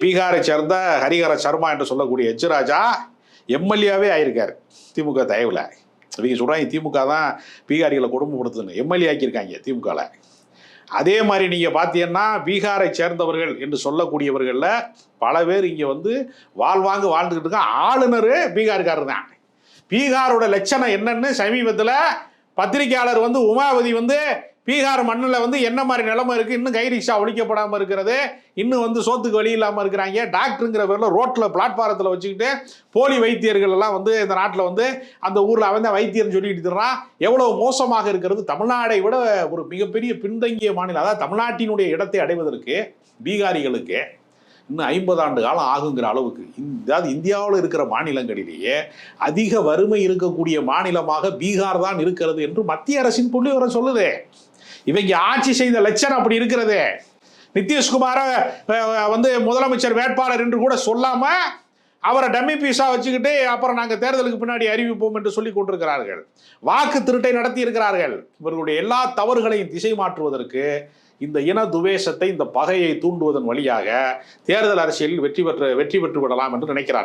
பீகாரை சேர்ந்த ஹரிஹர சர்மா என்று சொல்லக்கூடிய எச் ராஜா எம்எல்ஏவே ஆயிருக்காரு திமுக தயவுல. இவங்க சொல்றாங்க திமுக தான் பீகாரிகளை கொடுமைப்படுத்துன்னு, எம்எல்ஏ ஆக்கியிருக்காங்க திமுகவில். அதே மாதிரி நீங்கள் பார்த்தீங்கன்னா பீகாரை சேர்ந்தவர்கள் என்று சொல்லக்கூடியவர்களில் பல பேர் இங்கே வந்து வாழ்வாங்க வாழ்ந்துக்கிட்டு இருக்காங்க. ஆளுநர் பீகார்காரர் தான். பீகாரோட லட்சணம் என்னன்னு சமீபத்தில் பத்திரிகையாளர் வந்து உமாவதி வந்து பீகார் மண்ணில் வந்து என்ன மாதிரி நிலைமை இருக்குது, இன்னும் கை ரிக்ஷா ஒழிக்கப்படாமல் இருக்கிறது, இன்னும் வந்து சோத்துக்கு வழி இல்லாமல் இருக்கிறாங்க, டாக்டருங்கிற பேரில் ரோட்டில் பிளாட்பாரத்தில் வச்சுக்கிட்டு போலி வைத்தியர்கள் எல்லாம் வந்து இந்த நாட்டில் வந்து அந்த ஊரில் அவன் தான் வைத்தியர்னு சொல்லிட்டு இருக்கிறான். எவ்வளோ மோசமாக இருக்கிறது. தமிழ்நாடை விட ஒரு மிகப்பெரிய பின்தங்கிய மாநிலம். அதாவது தமிழ்நாட்டினுடைய இடத்தை அடைவதற்கு பீகாரிகளுக்கு இன்னும் 50 ஆண்டு காலம் ஆகுங்கிற அளவுக்கு. அதாவது இந்தியாவில் இருக்கிற மாநிலங்களிலேயே அதிக வறுமை இருக்கக்கூடிய மாநிலமாக பீகார் தான் இருக்கிறது என்று மத்திய அரசின் புள்ளிவிவரம் சொல்லுது. இவங்க ஆட்சி செய்த லட்சணம் அப்படி இருக்கிறது. நிதிஷ்குமார வந்து முதலமைச்சர் வேட்பாளர் என்று கூட சொல்லாம அவரை டம்மி பீஸா வச்சுக்கிட்டு அப்புறம் நாங்கள் தேர்தலுக்கு பின்னாடி அறிவிப்போம் என்று சொல்லி கொண்டிருக்கிறார்கள். வாக்கு திருட்டை நடத்தி இருக்கிறார்கள். இவர்களுடைய எல்லா தவறுகளையும் திசை மாற்றுவதற்கு இந்த இன துவேஷத்தை, இந்த பகையை தூண்டுவதன் வழியாக தேர்தல் அரசியலில் வெற்றி பெற்று விடலாம் என்று நினைக்கிறார்கள்.